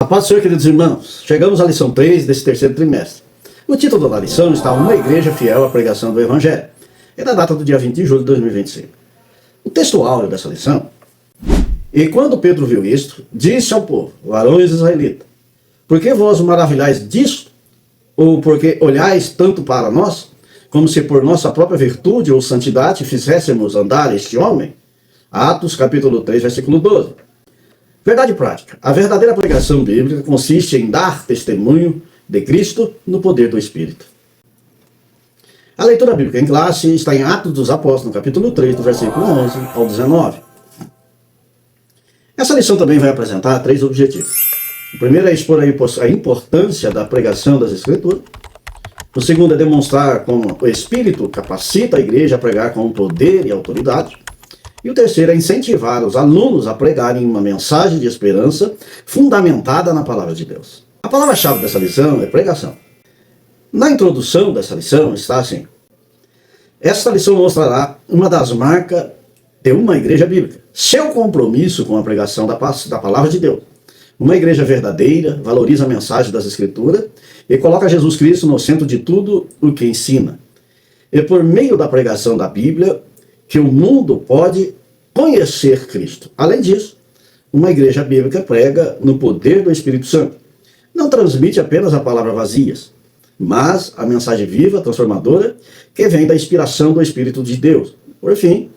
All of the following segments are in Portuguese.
paz do Senhor, queridos irmãos. Chegamos à lição 3 desse terceiro trimestre. O título da lição está Uma Igreja Fiel à Pregação do Evangelho. É da data do dia 20 de julho de 2025. O texto áureo dessa lição: E quando Pedro viu isto, disse ao povo, varões israelitas, por que vós maravilhais disto? Ou porque olhais tanto para nós, como se por nossa própria virtude ou santidade fizéssemos andar este homem? Atos capítulo 3, versículo 12. Verdade prática. A verdadeira pregação bíblica consiste em dar testemunho de Cristo no poder do Espírito. A leitura bíblica em classe está em Atos dos Apóstolos, capítulo 3, do versículo 11 ao 19. Essa lição também vai apresentar três objetivos. O primeiro é expor a importância da pregação das Escrituras. O segundo é demonstrar como o Espírito capacita a igreja a pregar com poder e autoridade. E o terceiro é incentivar os alunos a pregarem uma mensagem de esperança fundamentada na palavra de Deus. A palavra-chave dessa lição é pregação. Na introdução dessa lição está assim: esta lição mostrará uma das marcas de uma igreja bíblica, seu compromisso com a pregação da palavra de Deus. Uma igreja verdadeira valoriza a mensagem das Escrituras e coloca Jesus Cristo no centro de tudo o que ensina. É por meio da pregação da Bíblia que o mundo pode conhecer Cristo. Além disso, uma igreja bíblica prega no poder do Espírito Santo. Não transmite apenas a palavra vazias, mas a mensagem viva, transformadora, que vem da inspiração do Espírito de Deus. Por fim,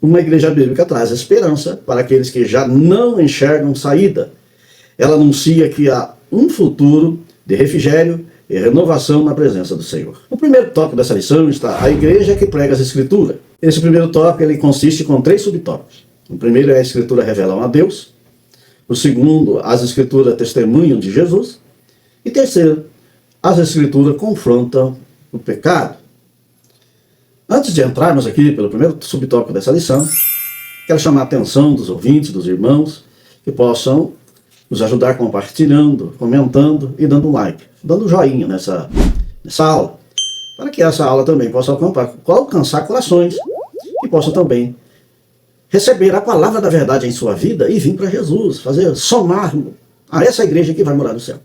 uma igreja bíblica traz esperança para aqueles que já não enxergam saída. Ela anuncia que há um futuro de refrigério e renovação na presença do Senhor. O primeiro tópico dessa lição está a igreja que prega as Escrituras. Esse primeiro tópico ele consiste com três subtópicos. O primeiro é a Escritura revelam a Deus. O segundo, as Escrituras testemunham de Jesus. E terceiro, as Escrituras confrontam o pecado. Antes de entrarmos aqui pelo primeiro subtópico dessa lição, quero chamar a atenção dos ouvintes, dos irmãos, que possam nos ajudar compartilhando, comentando e dando um like, dando um joinha nessa aula, para que essa aula também possa alcançar corações e possa também receber a palavra da verdade em sua vida e vir para Jesus, somar a essa igreja que vai morar no céu.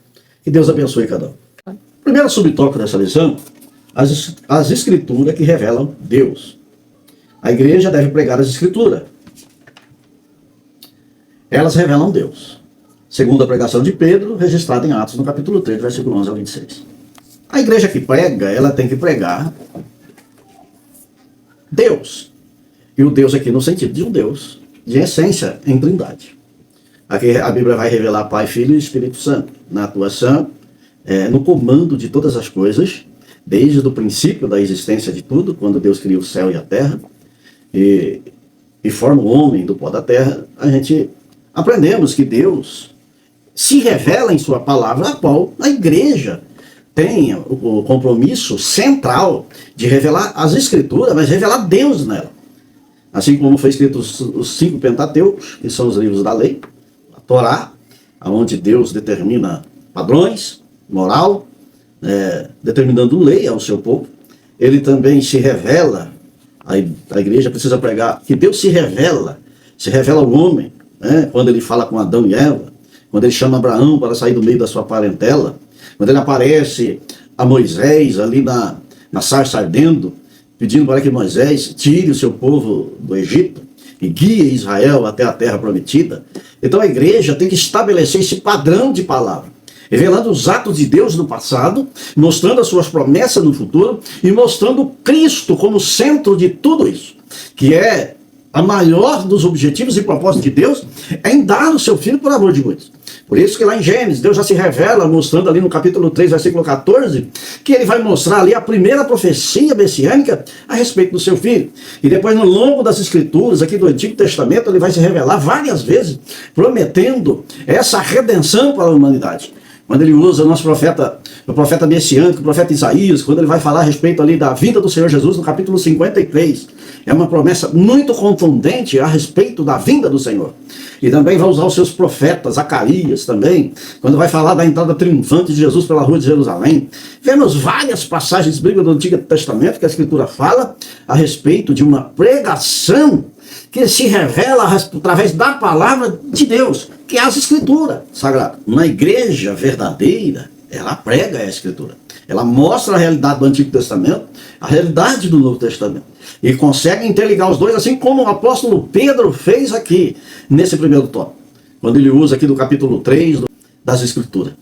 Que Deus abençoe cada um. Primeiro subtópico dessa lição, as Escrituras que revelam Deus. A igreja deve pregar as Escrituras. Elas revelam Deus. Segundo a pregação de Pedro, registrada em Atos, no capítulo 3, versículo 11 ao 26. A igreja que prega, ela tem que pregar Deus. E o Deus aqui no sentido de um Deus de essência em trindade. Aqui a Bíblia vai revelar Pai, Filho e Espírito Santo na atuação, no comando de todas as coisas, desde o princípio da existência de tudo, quando Deus cria o céu e a terra, e forma o homem do pó da terra. A gente aprendemos que Deus se revela em sua palavra, a qual a igreja tem o compromisso central de revelar as Escrituras, mas revelar Deus nela. Assim como foi escrito os 5 Pentateucos, que são os livros da lei, a Torá, onde Deus determina padrões, moral, determinando lei ao seu povo. Ele também se revela, a igreja precisa pregar que Deus se revela ao homem, quando ele fala com Adão e Eva, quando ele chama Abraão para sair do meio da sua parentela, quando ele aparece a Moisés ali na sarça ardendo, pedindo para que Moisés tire o seu povo do Egito e guie Israel até a terra prometida. Então a igreja tem que estabelecer esse padrão de palavra, revelando os atos de Deus no passado, mostrando as suas promessas no futuro e mostrando Cristo como centro de tudo isso, que é a maior dos objetivos e propósitos de Deus, é em dar o seu Filho por amor de muitos. Por isso que lá em Gênesis, Deus já se revela, mostrando ali no capítulo 3, versículo 14, que ele vai mostrar ali a primeira profecia messiânica a respeito do seu Filho. E depois, no longo das Escrituras, aqui do Antigo Testamento, ele vai se revelar várias vezes, prometendo essa redenção para a humanidade. Quando ele usa o profeta messiânico, o profeta Isaías, quando ele vai falar a respeito ali da vinda do Senhor Jesus, no capítulo 53, é uma promessa muito contundente a respeito da vinda do Senhor. E também vai usar os seus profetas, Zacarias também, quando vai falar da entrada triunfante de Jesus pela rua de Jerusalém. Vemos várias passagens bíblicas do Antigo Testamento que a Escritura fala a respeito de uma pregação que se revela através da palavra de Deus, que é as Escrituras Sagradas. Uma igreja verdadeira, ela prega a Escritura. Ela mostra a realidade do Antigo Testamento, a realidade do Novo Testamento. E consegue interligar os dois, assim como o apóstolo Pedro fez aqui, nesse primeiro tópico. Quando ele usa aqui do capítulo 3 das Escrituras.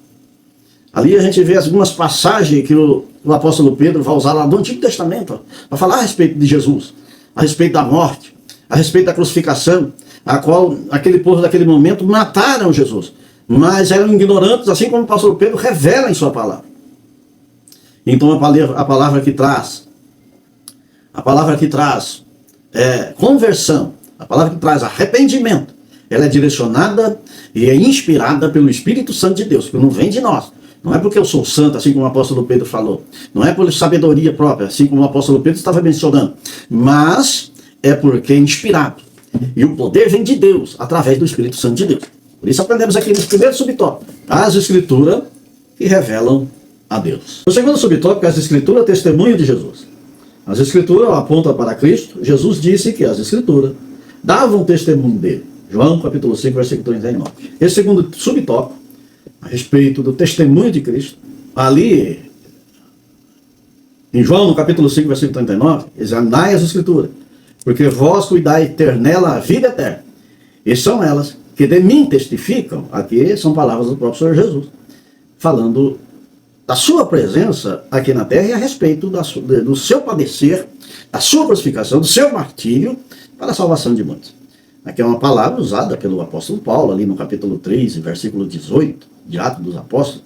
Ali a gente vê algumas passagens que o apóstolo Pedro vai usar lá do Antigo Testamento, para falar a respeito de Jesus, a respeito da morte, a respeito da crucificação, a qual aquele povo daquele momento mataram Jesus, mas eram ignorantes, assim como o apóstolo Pedro revela em sua palavra. Então a palavra que traz conversão, a palavra que traz arrependimento, ela é direcionada e é inspirada pelo Espírito Santo de Deus, que não vem de nós. Não é porque eu sou santo, assim como o apóstolo Pedro falou. Não é por sabedoria própria, assim como o apóstolo Pedro estava mencionando. Mas é porque é inspirado. E o poder vem de Deus, através do Espírito Santo de Deus. Por isso aprendemos aqui nesse primeiro subtópico, as Escrituras que revelam a Deus. No segundo subtópico, as Escrituras, testemunho de Jesus. As Escrituras apontam para Cristo. Jesus disse que as Escrituras davam testemunho dele. João capítulo 5, versículo 39. Esse segundo subtópico, a respeito do testemunho de Cristo, ali em João, no capítulo 5, versículo 39, examinai as Escrituras, porque vós cuidai ter nela a vida eterna, e são elas que de mim testificam. Aqui são palavras do próprio Senhor Jesus, falando da sua presença aqui na terra e a respeito do seu padecer, da sua crucificação, do seu martírio, para a salvação de muitos. Aqui é uma palavra usada pelo apóstolo Paulo, ali no capítulo 3, versículo 18, de Atos dos Apóstolos,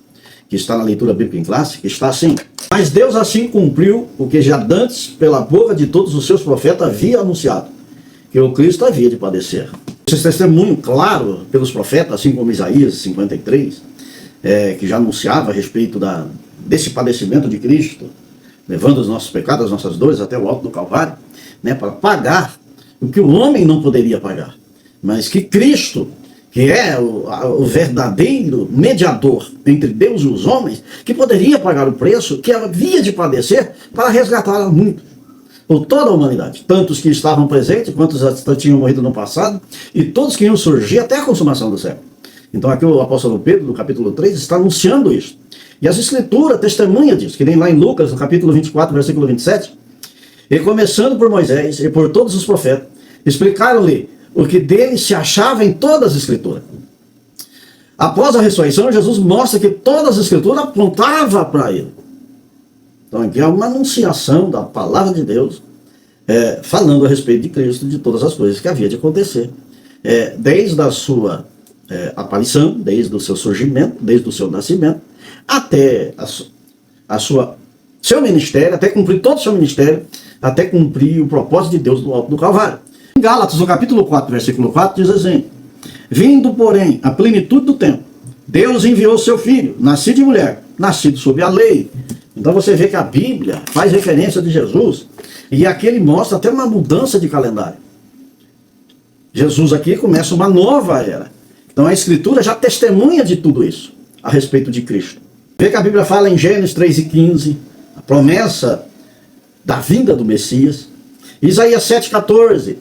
que está na leitura bíblica em classe, que está assim: mas Deus assim cumpriu o que já dantes, pela boca de todos os seus profetas, havia anunciado, que o Cristo havia de padecer. Esse testemunho claro pelos profetas, assim como Isaías 53, que já anunciava a respeito desse padecimento de Cristo, levando os nossos pecados, as nossas dores até o alto do Calvário, para pagar o que o homem não poderia pagar, mas que Cristo, que é o verdadeiro mediador entre Deus e os homens, que poderia pagar o preço que havia de padecer para resgatar a muitos, ou toda a humanidade, tantos que estavam presentes, quantos já tinham morrido no passado, e todos que iam surgir até a consumação do século. Então aqui o apóstolo Pedro, no capítulo 3, está anunciando isso. E as Escrituras testemunham disso, que nem lá em Lucas, no capítulo 24, versículo 27, e começando por Moisés e por todos os profetas, explicaram-lhe o que dele se achava em todas as Escrituras. Após a ressurreição, Jesus mostra que todas as Escrituras apontavam para ele. Então aqui é uma anunciação da palavra de Deus, falando a respeito de Cristo, de todas as coisas que havia de acontecer. Desde a sua aparição, desde o seu surgimento, desde o seu nascimento, até seu ministério, até cumprir todo o seu ministério, até cumprir o propósito de Deus no alto do Calvário. Em Gálatas, no capítulo 4, versículo 4, diz assim: vindo, porém, a plenitude do tempo, Deus enviou seu Filho, nascido de mulher, nascido sob a lei. Então você vê que a Bíblia faz referência de Jesus, e aqui ele mostra até uma mudança de calendário. Jesus aqui começa uma nova era. Então a Escritura já testemunha de tudo isso, a respeito de Cristo. Vê que a Bíblia fala em Gênesis 3:15, a promessa da vinda do Messias. Isaías 7:14,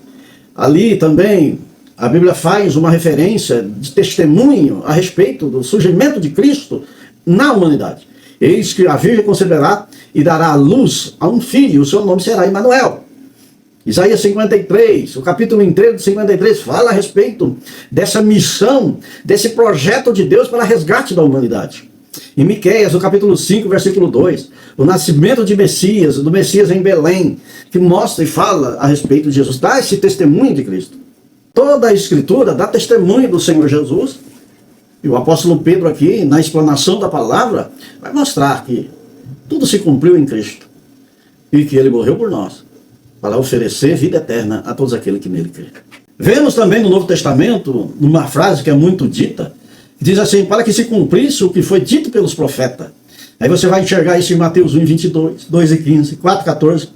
ali também a Bíblia faz uma referência de testemunho a respeito do surgimento de Cristo na humanidade. Eis que a Virgem conceberá e dará à luz a um filho, o seu nome será Emanuel. Isaías 53, o capítulo inteiro de 53 fala a respeito dessa missão, desse projeto de Deus para resgate da humanidade. Em Miqueias, no capítulo 5, versículo 2, o nascimento de Messias, do Messias em Belém, que mostra e fala a respeito de Jesus, dá esse testemunho de Cristo. Toda a Escritura dá testemunho do Senhor Jesus, e o apóstolo Pedro aqui, na explanação da palavra, vai mostrar que tudo se cumpriu em Cristo, e que ele morreu por nós, para oferecer vida eterna a todos aqueles que nele creem. Vemos também no Novo Testamento, uma frase que é muito dita, que diz assim: para que se cumprisse o que foi dito pelos profetas. Aí você vai enxergar isso em Mateus 1:22, 2:15, 4:14,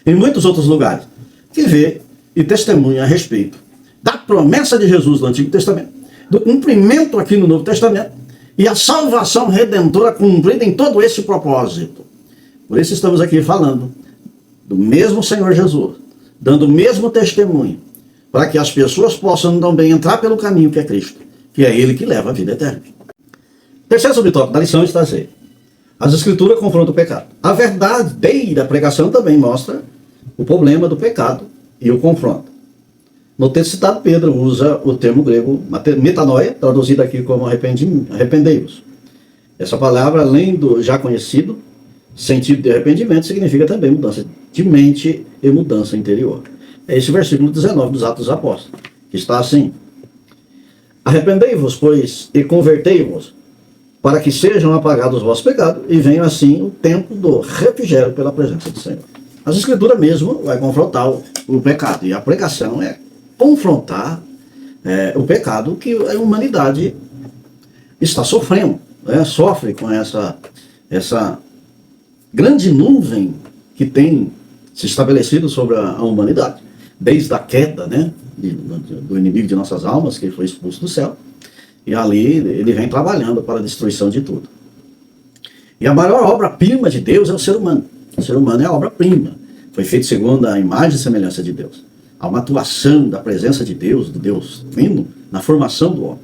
em muitos outros lugares, que vê e testemunha a respeito da promessa de Jesus no Antigo Testamento, do cumprimento aqui no Novo Testamento, e a salvação redentora cumprida em todo esse propósito. Por isso estamos aqui falando do mesmo Senhor Jesus, dando o mesmo testemunho, para que as pessoas possam também entrar pelo caminho que é Cristo, que é Ele que leva a vida eterna. Terceiro subtópico da lição está assim: as Escrituras confrontam o pecado. A verdadeira pregação também mostra o problema do pecado e o confronto. No texto citado, Pedro usa o termo grego metanoia, traduzido aqui como arrependei-vos. Essa palavra, além do já conhecido sentido de arrependimento, significa também mudança de mente e mudança interior. É esse versículo 19 dos Atos dos Apóstolos, que está assim: arrependei-vos, pois, e convertei-vos, para que sejam apagados os vossos pecados, e venha assim o tempo do refrigério pela presença do Senhor. As Escrituras mesmo vai confrontar o pecado, e a pregação é confrontar o pecado que a humanidade está sofrendo, sofre com essa grande nuvem que tem se estabelecido sobre a humanidade, desde a queda, do inimigo de nossas almas, que foi expulso do céu, e ali ele vem trabalhando para a destruição de tudo. E a maior obra-prima de Deus é o ser humano. O ser humano é a obra-prima. Foi feito segundo a imagem e semelhança de Deus. Há uma atuação da presença de Deus, do Deus vindo na formação do homem.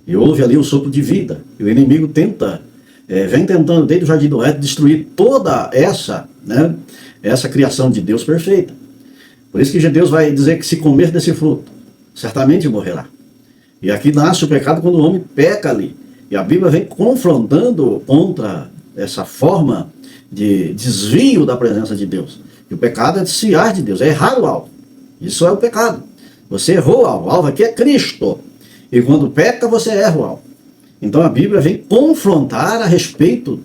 E houve ali o sopro de vida. E o inimigo vem tentando, desde o Jardim do Éden, destruir toda essa criação de Deus perfeita. Por isso que Deus vai dizer que se comer desse fruto, certamente morrerá. E aqui nasce o pecado quando o homem peca ali. E a Bíblia vem confrontando contra essa forma de desvio da presença de Deus. E o pecado é desviar de Deus, é errar o alvo. Isso é o pecado. Você errou o alvo. O alvo aqui é Cristo. E quando peca, você erra o alvo. Então a Bíblia vem confrontar a respeito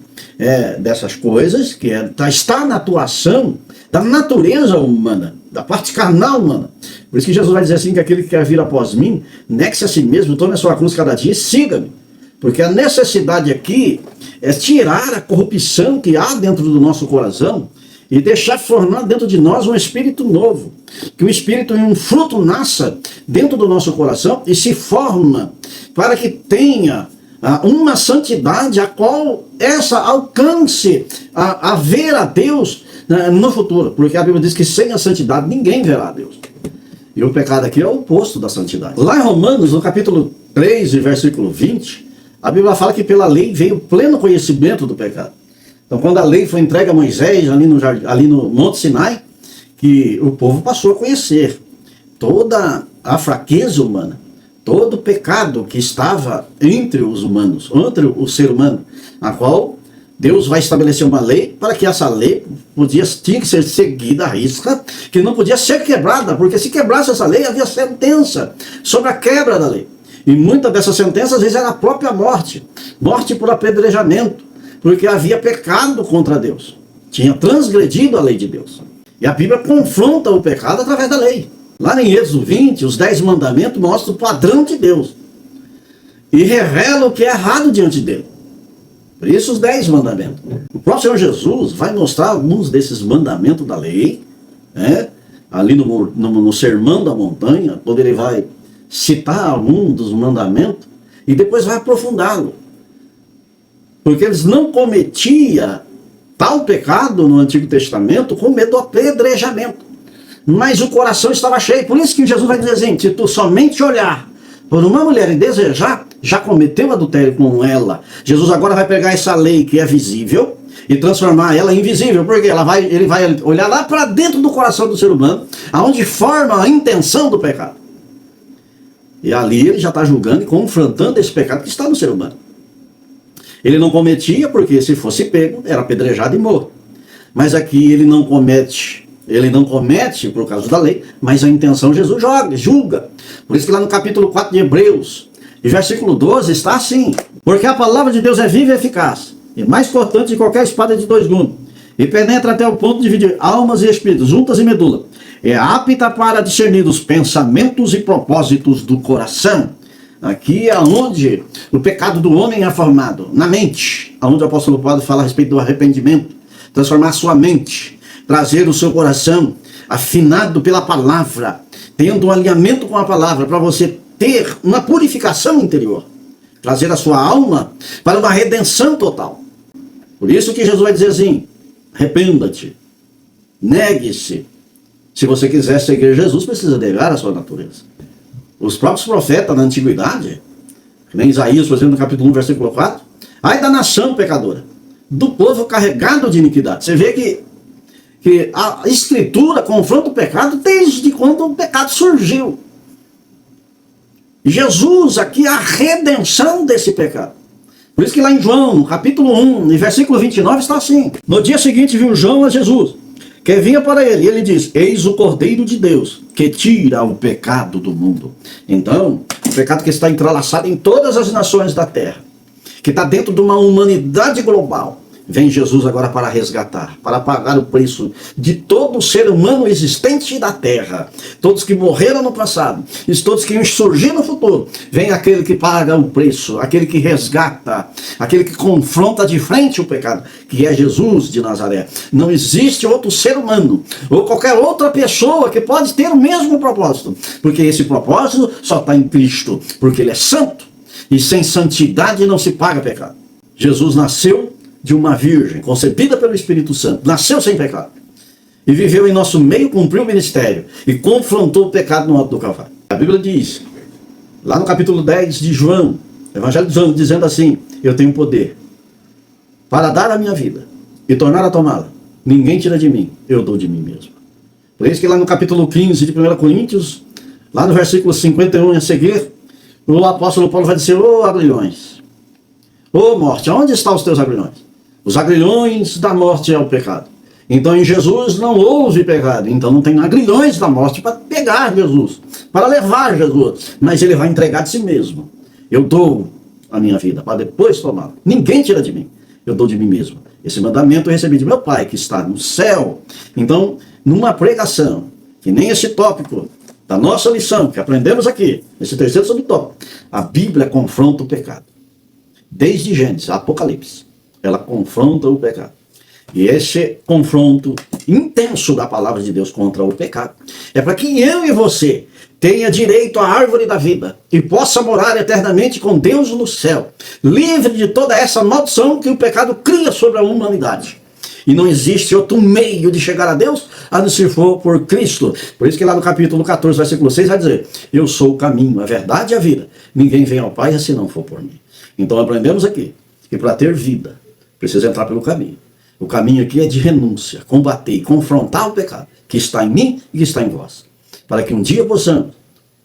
dessas coisas, que está na atuação da natureza humana, da parte carnal humana. Por isso que Jesus vai dizer assim, que aquele que quer vir após mim, negue-se a si mesmo, tome a sua cruz cada dia e siga-me. Porque a necessidade aqui é tirar a corrupção que há dentro do nosso coração e deixar formar dentro de nós um espírito novo. Que o espírito e um fruto nasça dentro do nosso coração e se forma para que tenha uma santidade a qual essa alcance a ver a Deus no futuro. Porque a Bíblia diz que sem a santidade ninguém verá a Deus. E o pecado aqui é o oposto da santidade. Lá em Romanos, no capítulo 3, versículo 20, a Bíblia fala que pela lei veio o pleno conhecimento do pecado. Então, quando a lei foi entregue a Moisés, ali no Monte Sinai, que o povo passou a conhecer toda a fraqueza humana, todo o pecado que estava entre os humanos, entre o ser humano, na qual Deus vai estabelecer uma lei, para que essa lei tinha que ser seguida à risca, que não podia ser quebrada, porque se quebrasse essa lei, havia sentença sobre a quebra da lei. E muitas dessas sentenças, às vezes, era a própria morte. Morte por apedrejamento, porque havia pecado contra Deus. Tinha transgredido a lei de Deus. E a Bíblia confronta o pecado através da lei. Lá em Êxodo 20, os 10 mandamentos mostram o padrão de Deus. E revela o que é errado diante dele. Por isso os 10 mandamentos. O próprio Senhor Jesus vai mostrar alguns desses mandamentos da lei, ali no Sermão da Montanha, quando ele vai citar algum dos mandamentos, e depois vai aprofundá-lo. Porque eles não cometiam tal pecado no Antigo Testamento com medo do apedrejamento. Mas o coração estava cheio. Por isso que Jesus vai dizer assim: se tu somente olhar por uma mulher e desejar, já cometeu adultério com ela. Jesus agora vai pegar essa lei que é visível e transformar ela em invisível. Porque ele vai olhar lá para dentro do coração do ser humano, aonde forma a intenção do pecado. E ali ele já está julgando e confrontando esse pecado que está no ser humano. Ele não cometia porque, se fosse pego, era apedrejado e morto. Mas aqui ele não comete por causa da lei, mas a intenção Jesus julga. Por isso que lá no capítulo 4 de Hebreus, e versículo 12, está assim: porque a palavra de Deus é viva e eficaz, e mais cortante de qualquer espada de 2 gumes, e penetra até o ponto de dividir almas e espíritos, juntas e medula. É apta para discernir os pensamentos e propósitos do coração. Aqui é onde o pecado do homem é formado, na mente, onde o apóstolo Paulo fala a respeito do arrependimento, transformar a sua mente, trazer o seu coração afinado pela palavra, tendo um alinhamento com a palavra, para você ter uma purificação interior, trazer a sua alma para uma redenção total. Por isso que Jesus vai dizer assim: arrependa-te, negue-se, Se você quiser seguir Jesus, precisa negar a sua natureza. Os próprios profetas da antiguidade, que nem Isaías, por exemplo, no capítulo 1, versículo 4, ai da nação pecadora, do povo carregado de iniquidade. Você vê que a Escritura confronta o pecado desde quando o pecado surgiu. Jesus aqui é a redenção desse pecado. Por isso que lá em João, no capítulo 1, no versículo 29, está assim. No dia seguinte viu João a Jesus, que vinha para ele, e ele diz, eis o Cordeiro de Deus, que tira o pecado do mundo. Então, o pecado que está entrelaçado em todas as nações da terra, que está dentro de uma humanidade global, vem Jesus agora para resgatar, para pagar o preço de todo ser humano existente da terra. Todos que morreram no passado, e todos que iam surgir no futuro. Vem aquele que paga o preço, aquele que resgata, aquele que confronta de frente o pecado, que é Jesus de Nazaré. Não existe outro ser humano, ou qualquer outra pessoa que pode ter o mesmo propósito, porque esse propósito só está em Cristo, porque ele é santo, e sem santidade não se paga pecado. Jesus nasceu de uma virgem, concebida pelo Espírito Santo, nasceu sem pecado, e viveu em nosso meio, cumpriu o ministério, e confrontou o pecado no alto do Calvário. A Bíblia diz, lá no capítulo 10 de João, Evangelho de João, dizendo assim, eu tenho poder para dar a minha vida, e tornar a tomá-la. Ninguém tira de mim, eu dou de mim mesmo. Por isso que lá no capítulo 15 de 1 Coríntios, lá no versículo 51 a seguir, o apóstolo Paulo vai dizer, ô agrilhões, ô morte, aonde estão os teus agrilhões? Os agrilhões da morte é o pecado. Então em Jesus não houve pecado. Então não tem agrilhões da morte para pegar Jesus, para levar Jesus. Mas ele vai entregar de si mesmo. Eu dou a minha vida para depois tomá-la. Ninguém tira de mim. Eu dou de mim mesmo. Esse mandamento eu recebi de meu Pai que está no céu. Então, numa pregação, que nem esse tópico da nossa lição que aprendemos aqui, esse terceiro subtópico, a Bíblia confronta o pecado. Desde Gênesis a Apocalipse. Ela confronta o pecado. E esse confronto intenso da palavra de Deus contra o pecado é para que eu e você tenha direito à árvore da vida e possa morar eternamente com Deus no céu, livre de toda essa maldição que o pecado cria sobre a humanidade. E não existe outro meio de chegar a Deus a não ser for por Cristo. Por isso que lá no capítulo 14, versículo 6 vai dizer, eu sou o caminho, a verdade e a vida. Ninguém vem ao Pai se não for por mim. Então aprendemos aqui que para ter vida, precisa entrar pelo caminho. O caminho aqui é de renúncia, combater e confrontar o pecado que está em mim e que está em vós. Para que um dia possamos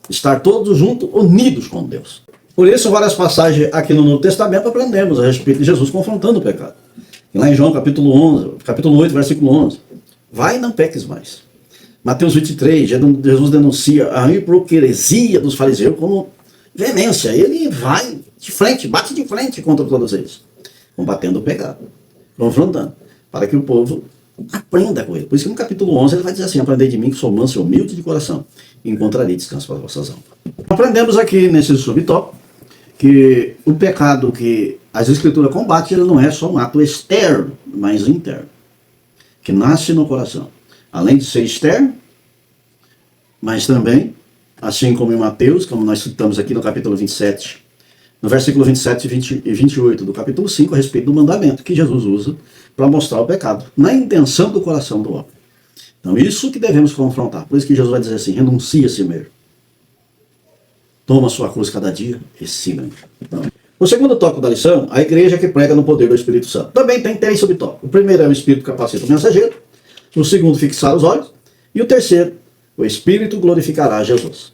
estar todos juntos, unidos com Deus. Por isso, várias passagens aqui no Novo Testamento aprendemos a respeito de Jesus confrontando o pecado. E lá em João capítulo 8, versículo 11. Vai e não peques mais. Mateus 23, Jesus denuncia a hipocrisia dos fariseus como veemência. Ele vai de frente, bate de frente contra todos eles, combatendo o pecado, confrontando, para que o povo aprenda com ele. Por isso que no capítulo 11 ele vai dizer assim, aprendei de mim que sou manso e humilde de coração, e encontrarei descanso para as vossas almas. Aprendemos aqui nesse subtópico que o pecado que as escrituras combatem, ele não é só um ato externo, mas interno, que nasce no coração. Além de ser externo, mas também, assim como em Mateus, como nós citamos aqui no capítulo 27, no versículo 27 e 28 do capítulo 5, a respeito do mandamento que Jesus usa para mostrar o pecado, na intenção do coração do homem. Então isso que devemos confrontar. Por isso que Jesus vai dizer assim, renuncia a si mesmo. Toma a sua cruz cada dia e siga-me. Então, o segundo tópico da lição, a igreja que prega no poder do Espírito Santo. Também tem três subtópicos. O primeiro é o Espírito que capacita o mensageiro. O segundo, fixar os olhos. E o terceiro, o Espírito glorificará Jesus.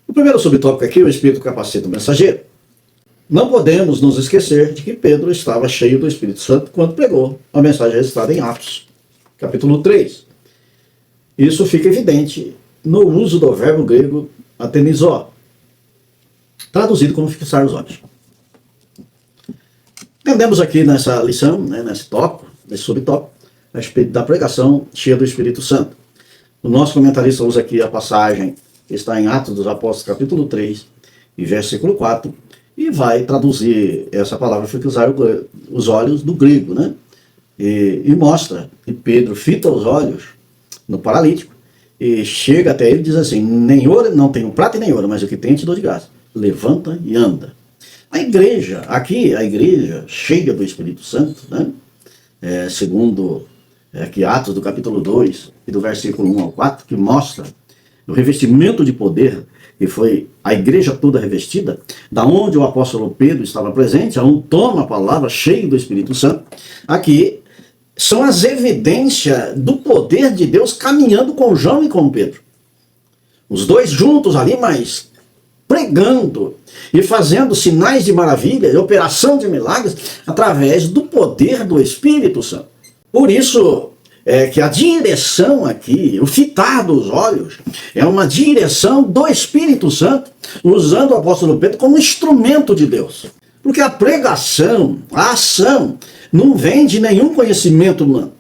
O primeiro subtópico aqui, o Espírito capacita o mensageiro. Não podemos nos esquecer de que Pedro estava cheio do Espírito Santo quando pregou a mensagem registrada em Atos, capítulo 3. Isso fica evidente no uso do verbo grego atenizó, traduzido como fixar os olhos. Entendemos aqui nessa lição, nesse tópico, nesse subtópico, a respeito da pregação cheia do Espírito Santo. O nosso comentarista usa aqui a passagem que está em Atos dos Apóstolos, capítulo 3, e versículo 4, e vai traduzir essa palavra fixar os olhos do grego, né? E mostra que Pedro fita os olhos no paralítico e chega até ele e diz assim, nem ouro, não tenho prata e nem ouro, mas o que tem te dou de graça. Levanta e anda. A igreja, aqui a igreja cheia do Espírito Santo, né? Segundo que Atos do capítulo 2 e do versículo 1 ao 4, que mostra o revestimento de poder, que foi a igreja toda revestida, da onde o apóstolo Pedro estava presente, aonde toma a palavra cheio do Espírito Santo. Aqui são as evidências do poder de Deus caminhando com João e com Pedro. Os dois juntos ali, mas pregando e fazendo sinais de maravilha e operação de milagres através do poder do Espírito Santo. Por isso que a direção aqui, o fitar dos olhos, é uma direção do Espírito Santo, usando o apóstolo Pedro como instrumento de Deus. Porque a pregação, a ação, não vem de nenhum conhecimento humano,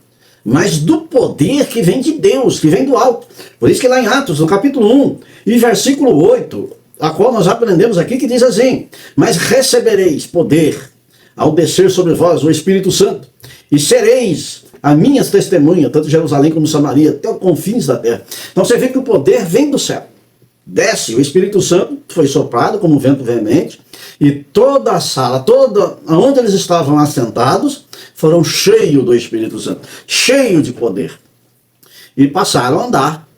mas do poder que vem de Deus, que vem do alto. Por isso que lá em Atos, no capítulo 1 e versículo 8, a qual nós aprendemos aqui, que diz assim: mas recebereis poder ao descer sobre vós o Espírito Santo, e sereis as minhas testemunhas, tanto em Jerusalém como em Samaria, até os confins da terra. Então você vê que o poder vem do céu. Desce, o Espírito Santo foi soprado como um vento veemente, e toda a sala, toda onde eles estavam assentados, foram cheios do Espírito Santo, cheios de poder. E passaram a andar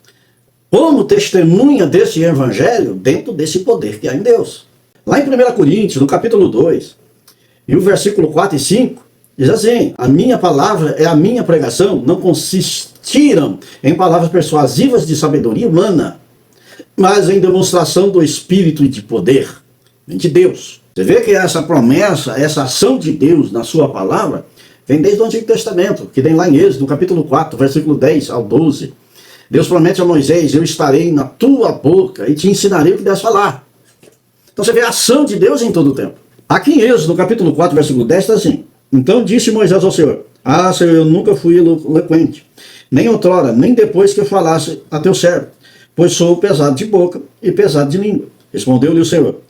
como testemunha desse evangelho dentro desse poder que há em Deus. Lá em 1 Coríntios, no capítulo 2, e o versículo 4 e 5, diz assim: a minha palavra é a minha pregação, não consistiram em palavras persuasivas de sabedoria humana, mas em demonstração do Espírito e de poder de Deus. Você vê que essa promessa, essa ação de Deus na sua palavra, vem desde o Antigo Testamento, que vem lá em Êxodo, no capítulo 4, versículo 10 ao 12. Deus promete a Moisés: eu estarei na tua boca e te ensinarei o que deves falar. Então você vê a ação de Deus em todo o tempo. Aqui em Êxodo, no capítulo 4, versículo 10, está assim: então disse Moisés ao Senhor: ah, Senhor, eu nunca fui eloquente, nem outrora, nem depois que eu falasse a teu servo, pois sou pesado de boca e pesado de língua. Respondeu-lhe o Senhor: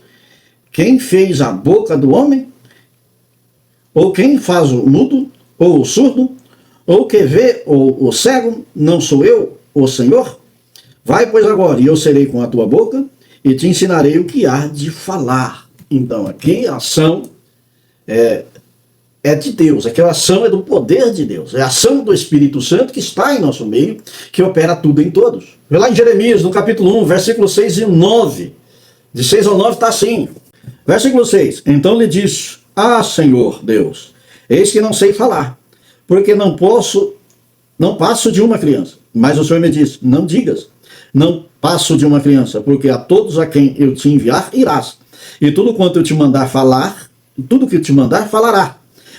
quem fez a boca do homem? Ou quem faz o mudo, ou o surdo, ou que vê o cego? Não sou eu, o Senhor? Vai, pois, agora, e eu serei com a tua boca, e te ensinarei o que há de falar. Então, aqui a ação é de Deus, aquela ação é do poder de Deus, é a ação do Espírito Santo que está em nosso meio, que opera tudo em todos. Vê lá em Jeremias, no capítulo 1, versículo 6 e 9, de 6 ao 9 está assim, versículo 6, então lhe disse: ah, Senhor Deus, eis que não sei falar, porque não passo de uma criança. Mas o Senhor me disse: não digas, não passo de uma criança, porque a todos a quem eu te enviar irás, e tudo quanto eu te mandar falar, tudo que eu te mandar falará.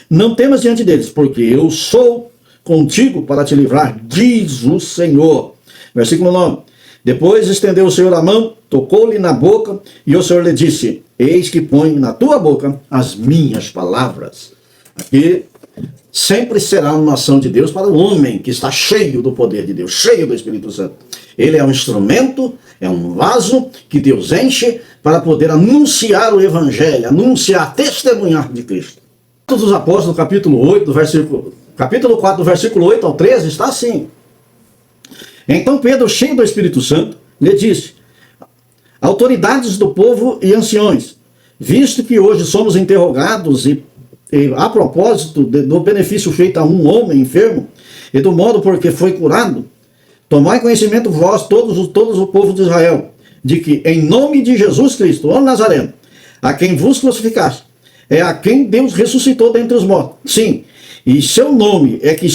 Não temas diante deles, porque eu sou contigo para te livrar, diz o Senhor. Versículo 9. Depois estendeu o Senhor a mão, tocou-lhe na boca, e o Senhor lhe disse: eis que põe na tua boca as minhas palavras. Aqui sempre será uma ação de Deus para o homem que está cheio do poder de Deus, cheio do Espírito Santo. Ele é um instrumento, é um vaso que Deus enche para poder anunciar o Evangelho, anunciar, testemunhar de Cristo. Atos dos Apóstolos, capítulo 4, do versículo 8 ao 13, está assim: então Pedro, cheio do Espírito Santo, lhe disse: autoridades do povo e anciões, visto que hoje somos interrogados e a propósito do benefício feito a um homem enfermo e do modo por que foi curado, tomai conhecimento vós, todos o povo de Israel, de que em nome de Jesus Cristo, o Nazareno, a quem vos crucificaste, é a quem Deus ressuscitou dentre os mortos. Sim, e seu nome é que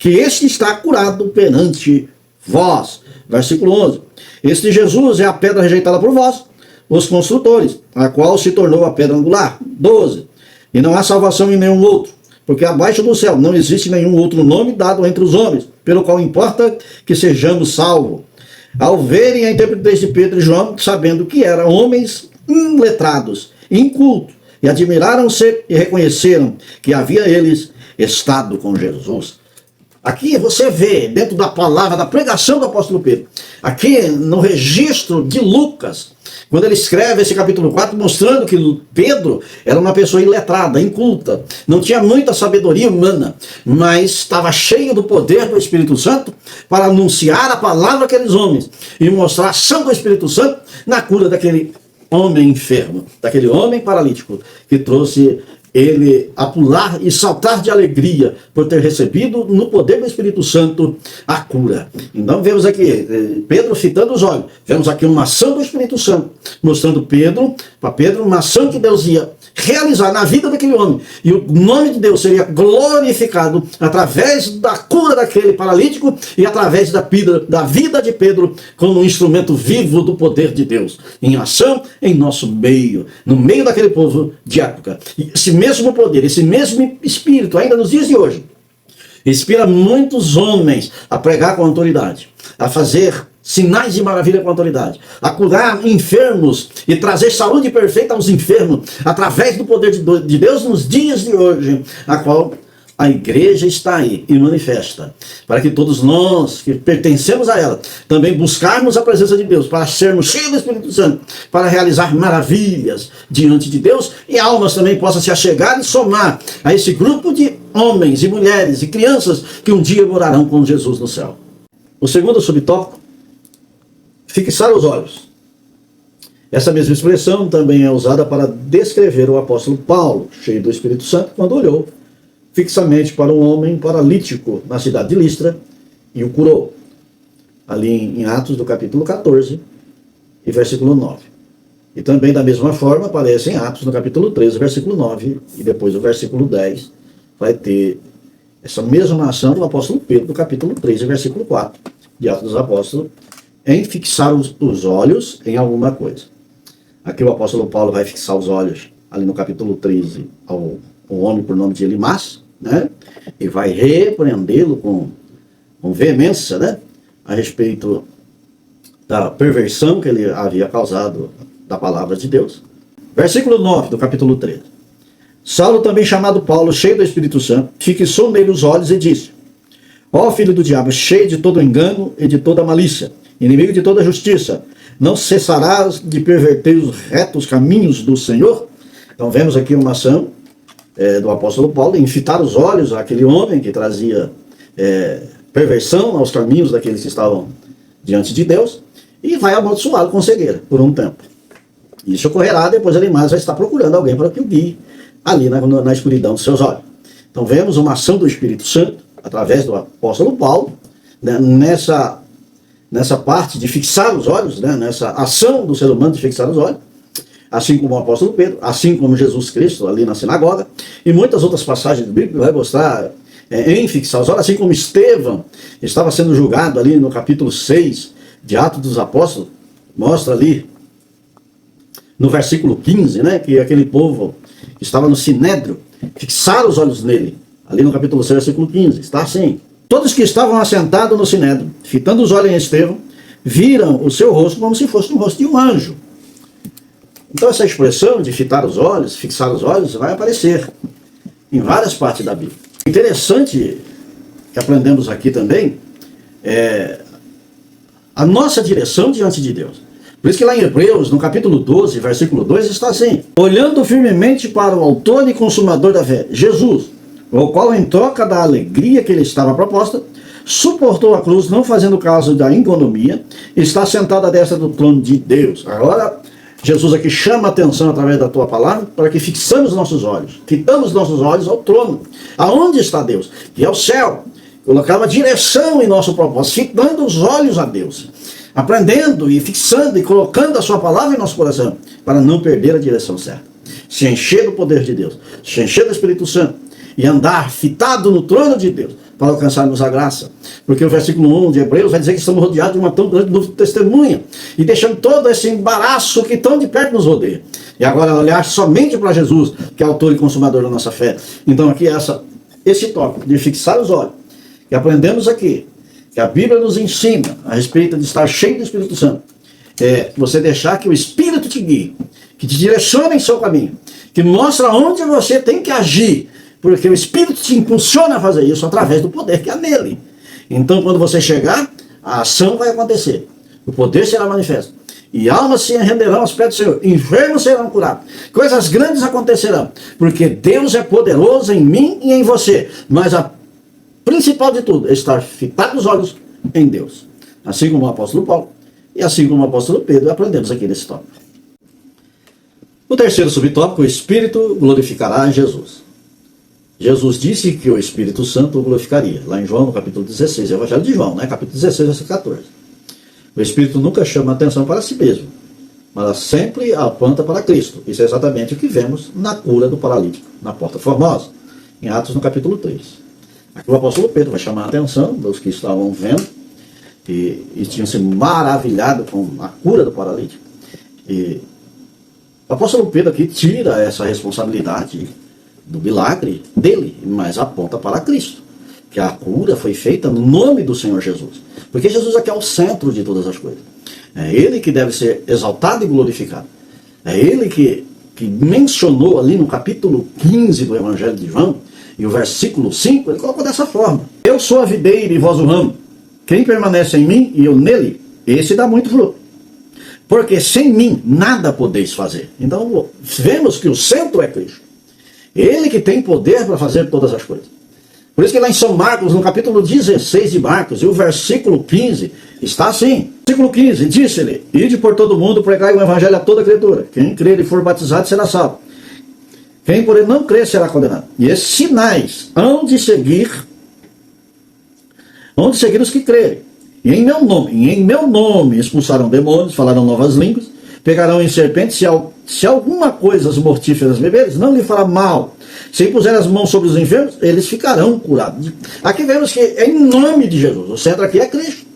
este está curado perante vós. Versículo 11. Este Jesus é a pedra rejeitada por vós, os construtores, a qual se tornou a pedra angular. 12. E não há salvação em nenhum outro, porque abaixo do céu não existe nenhum outro nome dado entre os homens, pelo qual importa que sejamos salvos. Ao verem a interpretação de Pedro e João, sabendo que eram homens iletrados, incultos, e admiraram-se e reconheceram que havia eles estado com Jesus. Aqui você vê, dentro da palavra, da pregação do apóstolo Pedro, aqui no registro de Lucas, quando ele escreve esse capítulo 4, mostrando que Pedro era uma pessoa iletrada, inculta, não tinha muita sabedoria humana, mas estava cheio do poder do Espírito Santo para anunciar a palavra àqueles homens e mostrar a ação do Espírito Santo na cura daquele homem enfermo, daquele homem paralítico que trouxe ele a pular e saltar de alegria por ter recebido no poder do Espírito Santo a cura. Então vemos aqui Pedro fitando os olhos, vemos aqui uma ação do Espírito Santo, mostrando para Pedro uma ação que Deus ia realizar na vida daquele homem, e o nome de Deus seria glorificado através da cura daquele paralítico e através da vida de Pedro como um instrumento vivo do poder de Deus, em ação em nosso meio, no meio daquele povo de época. E esse mesmo poder, esse mesmo Espírito, ainda nos dias de hoje, inspira muitos homens a pregar com autoridade, a fazer sinais de maravilha com autoridade, a curar enfermos e trazer saúde perfeita aos enfermos, através do poder de Deus nos dias de hoje, a qual a igreja está aí e manifesta, para que todos nós que pertencemos a ela, também buscarmos a presença de Deus, para sermos cheios do Espírito Santo, para realizar maravilhas diante de Deus, e almas também possam se achegar e somar a esse grupo de homens e mulheres e crianças que um dia morarão com Jesus no céu. O segundo subtópico, fixar os olhos. Essa mesma expressão também é usada para descrever o apóstolo Paulo, cheio do Espírito Santo, quando olhou fixamente para um homem paralítico na cidade de Listra e o curou. Ali em Atos do capítulo 14 e versículo 9. E também da mesma forma aparece em Atos no capítulo 13, versículo 9, e depois o versículo 10 vai ter essa mesma ação do apóstolo Pedro no capítulo 13, versículo 4 de Atos dos Apóstolos, em fixar os olhos em alguma coisa. Aqui o apóstolo Paulo vai fixar os olhos, ali no capítulo 13, ao homem por nome de Elimas, né? E vai repreendê-lo com veemência, né? A respeito da perversão que ele havia causado da palavra de Deus. Versículo 9 do capítulo 13. Saulo, também chamado Paulo, cheio do Espírito Santo, fixou nele os olhos e disse: ó filho do diabo, cheio de todo engano e de toda malícia, inimigo de toda justiça, não cessarás de perverter os retos caminhos do Senhor? Então vemos aqui uma ação do apóstolo Paulo em fitar os olhos àquele homem que trazia perversão aos caminhos daqueles que estavam diante de Deus, e vai amaldiçoá-lo com cegueira por um tempo. Isso ocorrerá, depois ele mais vai estar procurando alguém para que o guie ali na escuridão dos seus olhos. Então vemos uma ação do Espírito Santo através do apóstolo Paulo, né, nessa parte de fixar os olhos, né, nessa ação do ser humano de fixar os olhos, assim como o apóstolo Pedro, assim como Jesus Cristo ali na sinagoga, e muitas outras passagens do Bíblia vai mostrar em fixar os olhos, assim como Estevão estava sendo julgado ali no capítulo 6 de Atos dos Apóstolos, mostra ali no versículo 15, né, que aquele povo estava no Sinédrio, fixaram os olhos nele, ali no capítulo 6, versículo 15, está assim: todos que estavam assentados no Sinédrio, fitando os olhos em Estevão, viram o seu rosto como se fosse o rosto de um anjo. Então essa expressão de fitar os olhos, fixar os olhos, vai aparecer em várias partes da Bíblia. Interessante que aprendemos aqui também a nossa direção diante de Deus. Por isso que lá em Hebreus, no capítulo 12, versículo 2, está assim: olhando firmemente para o autor e consumador da fé, Jesus, o qual em troca da alegria que lhe estava proposta, suportou a cruz, não fazendo caso da ignomínia, está sentado à destra do trono de Deus. Agora, Jesus aqui chama a atenção através da tua palavra para que fixamos nossos olhos, fitamos nossos olhos ao trono. Aonde está Deus? Que é o céu. Colocar uma direção em nosso propósito, fitando os olhos a Deus, aprendendo e fixando e colocando a sua palavra em nosso coração, para não perder a direção certa. Se encher do poder de Deus, se encher do Espírito Santo e andar fitado no trono de Deus, para alcançarmos a graça. Porque o versículo 1 de Hebreus vai dizer que estamos rodeados de uma tão grande testemunha, e deixando todo esse embaraço que tão de perto nos rodeia. E agora olhar somente para Jesus, que é autor e consumador da nossa fé. Então aqui esse tópico de fixar os olhos, que aprendemos aqui, que a Bíblia nos ensina a respeito de estar cheio do Espírito Santo, você deixar que o Espírito te guie, que te direcione em seu caminho, que mostra onde você tem que agir, porque o Espírito te impulsiona a fazer isso através do poder que há nele. Então quando você chegar, a ação vai acontecer, o poder será manifesto, e almas se renderão aos pés do Senhor, enfermos serão curados, coisas grandes acontecerão, porque Deus é poderoso em mim e em você. Mas a principal de tudo é estar fitado os olhos em Deus, assim como o apóstolo Paulo e assim como o apóstolo Pedro aprendemos aqui nesse tópico. O terceiro subtópico, o Espírito glorificará Jesus. Jesus disse que o Espírito Santo o glorificaria, lá em João, no capítulo 16, Evangelho de João, né? Capítulo 16, versículo 14. O Espírito nunca chama atenção para si mesmo, mas sempre aponta para Cristo. Isso é exatamente o que vemos na cura do paralítico, na Porta Formosa, em Atos, no capítulo 3. Aqui o apóstolo Pedro vai chamar a atenção dos que estavam vendo e tinham se maravilhado com a cura do paralítico. E o apóstolo Pedro aqui tira essa responsabilidade do milagre dele, mas aponta para Cristo, que a cura foi feita no nome do Senhor Jesus, porque Jesus aqui é o centro de todas as coisas. É Ele que deve ser exaltado e glorificado. É Ele que mencionou ali no capítulo 15 do Evangelho de João, e o versículo 5, ele colocou dessa forma: eu sou a videira e vós o ramo, quem permanece em mim e eu nele, esse dá muito fruto, porque sem mim nada podeis fazer. Então vemos que o centro é Cristo. Ele que tem poder para fazer todas as coisas. Por isso que lá em São Marcos, no capítulo 16 de Marcos, e o versículo 15, está assim. Versículo 15, disse-lhe: ide por todo mundo, pregai o evangelho a toda criatura. Quem crer e for batizado será salvo. Quem por ele não crer será condenado. E esses sinais hão de seguir os que crerem. E em meu nome expulsarão demônios, falarão novas línguas, pegarão em serpentes, se alguma coisa as mortíferas beberes, não lhe fará mal. Se impuser as mãos sobre os enfermos, eles ficarão curados. Aqui vemos que é em nome de Jesus. O centro aqui é Cristo.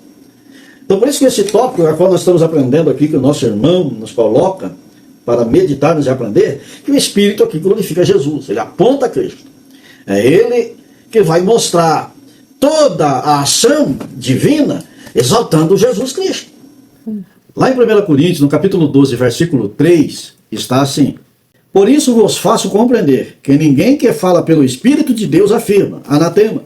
Então por isso que esse tópico, a qual nós estamos aprendendo aqui, que o nosso irmão nos coloca para meditarmos e aprender, que o Espírito aqui glorifica Jesus. Ele aponta a Cristo. É Ele que vai mostrar toda a ação divina exaltando Jesus Cristo. Lá em 1 Coríntios, no capítulo 12, versículo 3, está assim: por isso vos faço compreender que ninguém que fala pelo Espírito de Deus afirma, anatema.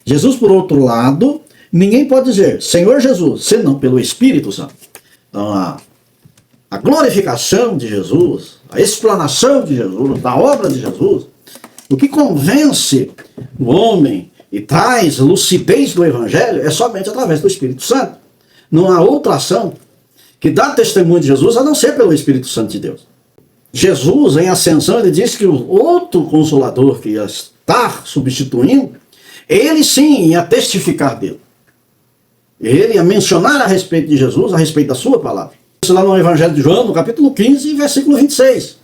Jesus, por outro lado, ninguém pode dizer Senhor Jesus, senão pelo Espírito Santo. Então a glorificação de Jesus, a explanação de Jesus, da obra de Jesus, o que convence o homem e traz lucidez do Evangelho é somente através do Espírito Santo. Não há outra ação que dá testemunho de Jesus a não ser pelo Espírito Santo de Deus. Jesus, em ascensão, ele disse que o outro Consolador que ia estar substituindo, ele sim ia testificar dele. Ele ia mencionar a respeito de Jesus, a respeito da sua palavra. Isso lá no Evangelho de João, no capítulo 15, versículo 26.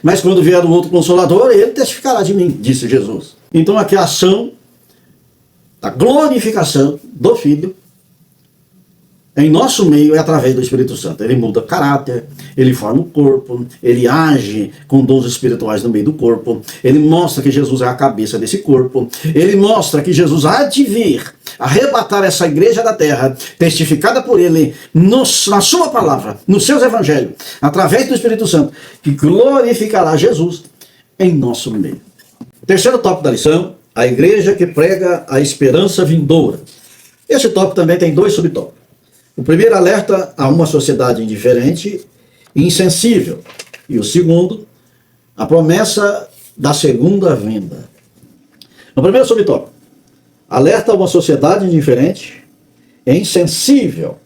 Mas quando vier o outro Consolador, ele testificará de mim, disse Jesus. Então aqui a ação da glorificação do Filho em nosso meio é através do Espírito Santo. Ele muda caráter, ele forma o corpo, ele age com dons espirituais no meio do corpo, ele mostra que Jesus é a cabeça desse corpo, ele mostra que Jesus há de vir arrebatar essa igreja da terra, testificada por ele na sua palavra, nos seus evangelhos, através do Espírito Santo, que glorificará Jesus em nosso meio. Terceiro tópico da lição: a igreja que prega a esperança vindoura. Esse tópico também tem dois subtópicos. O primeiro alerta a uma sociedade indiferente e insensível. E o segundo, a promessa da segunda vinda. No primeiro subtópico, alerta a uma sociedade indiferente e insensível.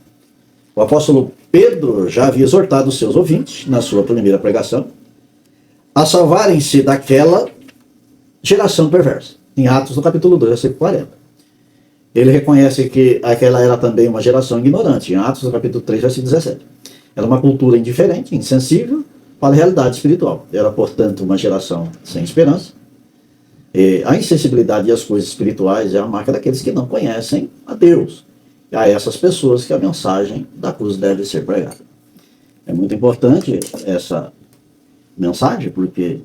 O apóstolo Pedro já havia exortado os seus ouvintes, na sua primeira pregação, a salvarem-se daquela geração perversa. Em Atos, no capítulo 2, versículo 40. Ele reconhece que aquela era também uma geração ignorante, em Atos, no capítulo 3, versículo 17. Era uma cultura indiferente, insensível para a realidade espiritual. Era, portanto, uma geração sem esperança. E a insensibilidade às coisas espirituais é a marca daqueles que não conhecem a Deus. E a essas pessoas que a mensagem da cruz deve ser pregada. É muito importante essa mensagem, porque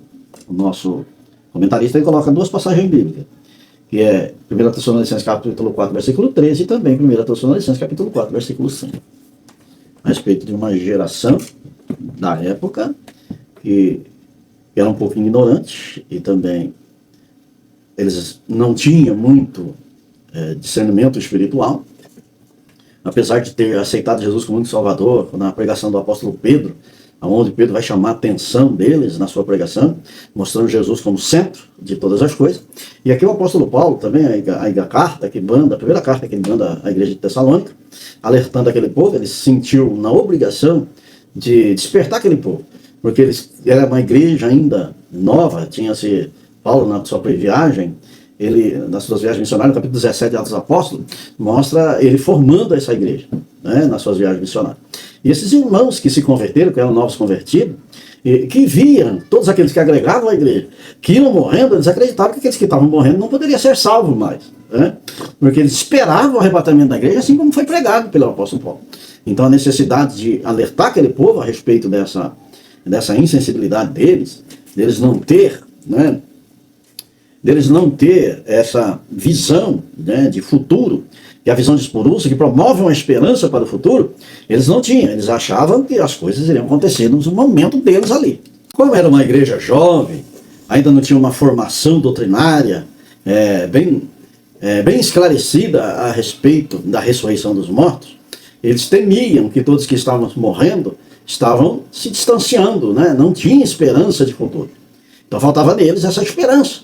o nosso comentarista ele coloca duas passagens bíblicas, que é 1 Tessalonicenses capítulo 4, versículo 13, e também 1 Tessalonicenses capítulo 4, versículo 5. A respeito de uma geração da época que era um pouco ignorante e também eles não tinham muito discernimento espiritual, apesar de ter aceitado Jesus como único Salvador. Na pregação do apóstolo Pedro, onde Pedro vai chamar a atenção deles na sua pregação, mostrando Jesus como centro de todas as coisas. E aqui o apóstolo Paulo também, a carta que manda, a primeira carta que ele manda à igreja de Tessalônica, alertando aquele povo, ele se sentiu na obrigação de despertar aquele povo. porque era uma igreja ainda nova, tinha-se, Paulo na sua viagem, ele, nas suas viagens missionárias, no capítulo 17 de Atos dos Apóstolos, mostra ele formando essa igreja, né, nas suas viagens missionárias. E esses irmãos que se converteram, que eram novos convertidos, que viam todos aqueles que agregavam a igreja, que iam morrendo, eles acreditavam que aqueles que estavam morrendo não poderiam ser salvos mais, né? Porque eles esperavam o arrebatamento da igreja, assim como foi pregado pelo apóstolo Paulo. Então a necessidade de alertar aquele povo a respeito dessa insensibilidade deles não ter, né, deles não ter essa visão, né, de futuro, que é a visão de Spurgeon, que promove uma esperança para o futuro, eles não tinham. Eles achavam que as coisas iriam acontecer no momento deles ali. Como era uma igreja jovem, ainda não tinha uma formação doutrinária bem esclarecida a respeito da ressurreição dos mortos, eles temiam que todos que estavam morrendo estavam se distanciando, né? Não tinha esperança de futuro. Então faltava neles essa esperança,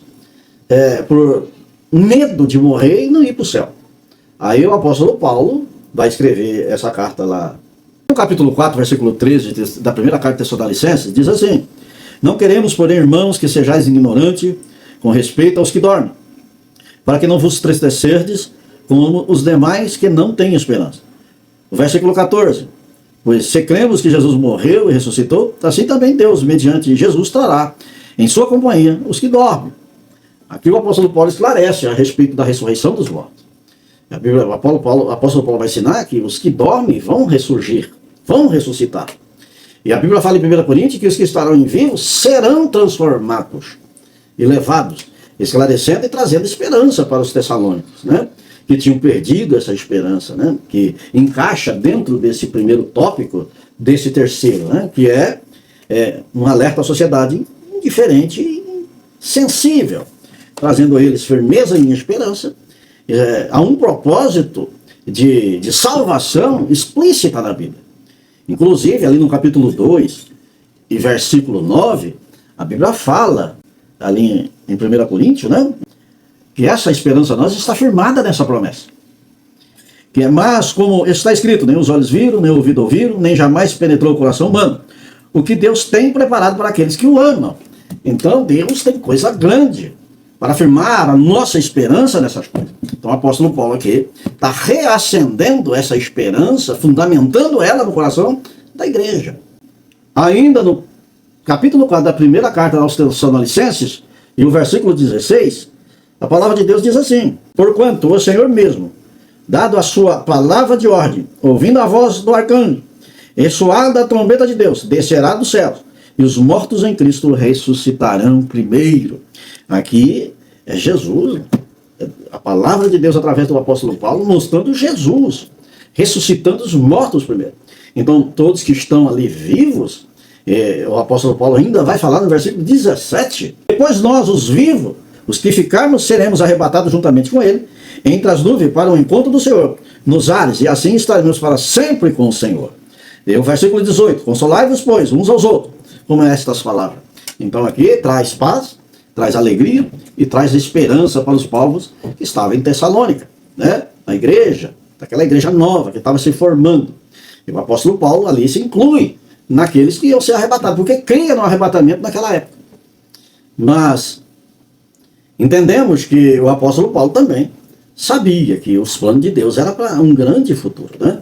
por medo de morrer e não ir para o céu. Aí o apóstolo Paulo vai escrever essa carta lá. No capítulo 4, versículo 13 da primeira carta de Tessalonicenses, diz assim: não queremos, porém, irmãos, que sejais ignorantes com respeito aos que dormem, para que não vos entristecerdes como os demais que não têm esperança. O versículo 14: pois se cremos que Jesus morreu e ressuscitou, assim também Deus, mediante Jesus, trará em sua companhia os que dormem. Aqui o apóstolo Paulo esclarece a respeito da ressurreição dos mortos. A Bíblia, o apóstolo Paulo vai ensinar que os que dormem vão ressurgir, vão ressuscitar. E a Bíblia fala em 1 Coríntios que os que estarão em vivos serão transformados e levados, esclarecendo e trazendo esperança para os tessalônicos, né, que tinham perdido essa esperança, né, que encaixa dentro desse primeiro tópico, desse terceiro, né, que é um alerta à sociedade indiferente e sensível, trazendo a eles firmeza e esperança, a um propósito de salvação explícita na Bíblia. Inclusive, ali no capítulo 2 e versículo 9, a Bíblia fala, ali em 1 Coríntios, né, que essa esperança nossa está firmada nessa promessa. Mas, como está escrito, nem os olhos viram, nem o ouvido ouviram, nem jamais penetrou o coração humano, o que Deus tem preparado para aqueles que o amam. Então, Deus tem coisa grande para afirmar a nossa esperança nessas coisas. Então o apóstolo Paulo aqui está reacendendo essa esperança, fundamentando ela no coração da igreja. Ainda no capítulo 4 da primeira carta aos Tessalonicenses, e o versículo 16, a palavra de Deus diz assim: porquanto o Senhor mesmo, dado a sua palavra de ordem, ouvindo a voz do arcanjo, e soada a trombeta de Deus, descerá dos céus, e os mortos em Cristo ressuscitarão primeiro. Aqui é Jesus, a palavra de Deus através do apóstolo Paulo, mostrando Jesus, ressuscitando os mortos primeiro. Então, todos que estão ali vivos, o apóstolo Paulo ainda vai falar no versículo 17, depois nós, os vivos, os que ficarmos, seremos arrebatados juntamente com ele, entre as nuvens, para o encontro do Senhor, nos ares, e assim estaremos para sempre com o Senhor. E o versículo 18, consolai-vos, pois, uns aos outros, como estas palavras. Então aqui traz paz, traz alegria e traz esperança para os povos que estavam em Tessalônica, né? A igreja, aquela igreja nova que estava se formando. E o apóstolo Paulo ali se inclui naqueles que iam ser arrebatados, porque cria no arrebatamento naquela época. Mas entendemos que o apóstolo Paulo também sabia que os planos de Deus eram para um grande futuro, né?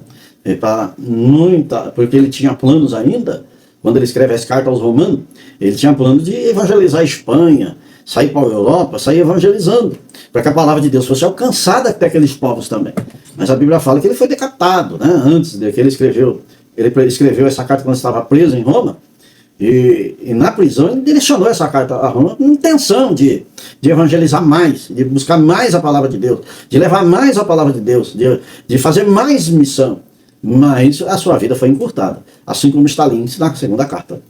Porque ele tinha planos ainda. Quando ele escreve as cartas aos Romanos, ele tinha plano de evangelizar a Espanha, sair para a Europa, sair evangelizando, para que a palavra de Deus fosse alcançada até aqueles povos também. Mas a Bíblia fala que ele foi decapitado, né? Antes de que ele escreveu essa carta quando estava preso em Roma, e na prisão ele direcionou essa carta a Roma com intenção de evangelizar mais, de buscar mais a palavra de Deus, de levar mais a palavra de Deus, de fazer mais missão. Mas a sua vida foi encurtada, assim como está ali na segunda carta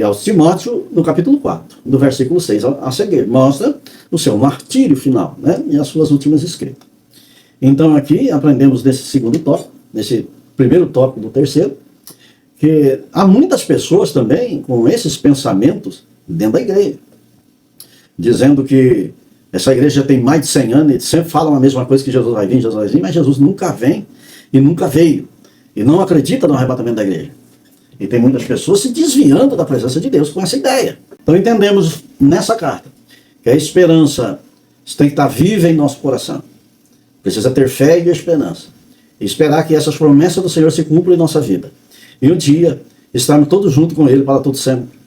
aos Timóteo, no capítulo 4, do versículo 6 a seguir, mostra o seu martírio final, né, e as suas últimas escritas. Então aqui aprendemos desse segundo tópico, desse primeiro tópico do terceiro, que há muitas pessoas também com esses pensamentos dentro da igreja, dizendo que essa igreja tem mais de 100 anos e sempre falam a mesma coisa, que Jesus vai vir, mas Jesus nunca vem e nunca veio. E não acredita no arrebatamento da igreja. E tem muitas pessoas se desviando da presença de Deus com essa ideia. Então entendemos nessa carta que a esperança tem que estar viva em nosso coração. Precisa ter fé e esperança. E esperar que essas promessas do Senhor se cumpram em nossa vida. E um dia estarmos todos juntos com Ele para todo sempre.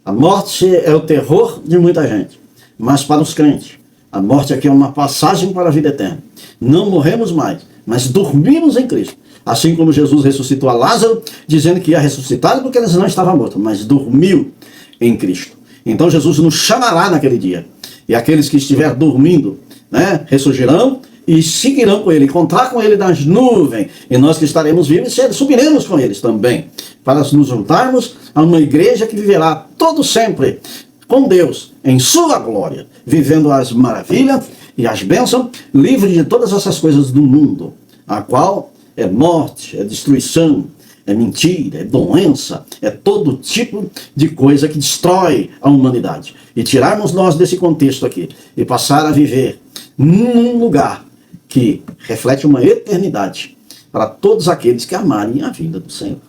A morte é o terror de muita gente. Mas para os crentes, a morte aqui é uma passagem para a vida eterna. Não morremos mais, mas dormimos em Cristo. Assim como Jesus ressuscitou a Lázaro, dizendo que ia ressuscitar porque ele não estava morto, mas dormiu em Cristo. Então Jesus nos chamará naquele dia. E aqueles que estiverem dormindo, né, ressurgirão e seguirão com ele, encontrar com ele nas nuvens. E nós que estaremos vivos, subiremos com eles também, para nos juntarmos a uma igreja que viverá todo sempre com Deus, em sua glória, vivendo as maravilhas e as bênçãos, livre de todas essas coisas do mundo, a qual é morte, é destruição, é mentira, é doença, é todo tipo de coisa que destrói a humanidade. E tirarmos nós desse contexto aqui e passar a viver num lugar que reflete uma eternidade para todos aqueles que amarem a vinda do Senhor.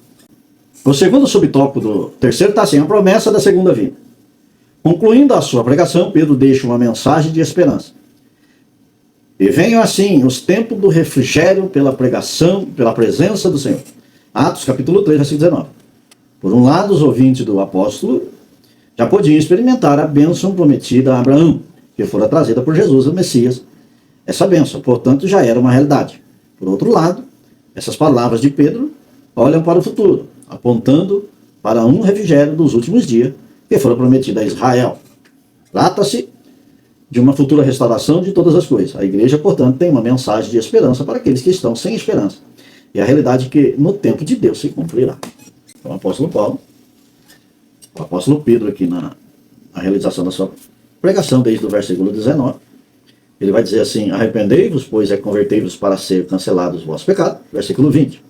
O segundo subtópico do terceiro está assim, a promessa da segunda vinda. Concluindo a sua pregação, Pedro deixa uma mensagem de esperança. E venham assim os tempos do refrigério pela pregação, pela presença do Senhor. Atos capítulo 3, versículo 19. Por um lado, os ouvintes do apóstolo já podiam experimentar a bênção prometida a Abraão, que fora trazida por Jesus, o Messias. Essa bênção, portanto, já era uma realidade. Por outro lado, essas palavras de Pedro olham para o futuro, apontando para um refrigério dos últimos dias, que fora prometido a Israel. Trata-se de uma futura restauração de todas as coisas. A igreja, portanto, tem uma mensagem de esperança para aqueles que estão sem esperança. E a realidade é que no tempo de Deus se cumprirá. Então, o apóstolo Paulo, o apóstolo Pedro aqui na realização da sua pregação, desde o versículo 19, ele vai dizer assim, arrependei-vos, pois convertei-vos para ser cancelados os vossos pecados, versículo 20.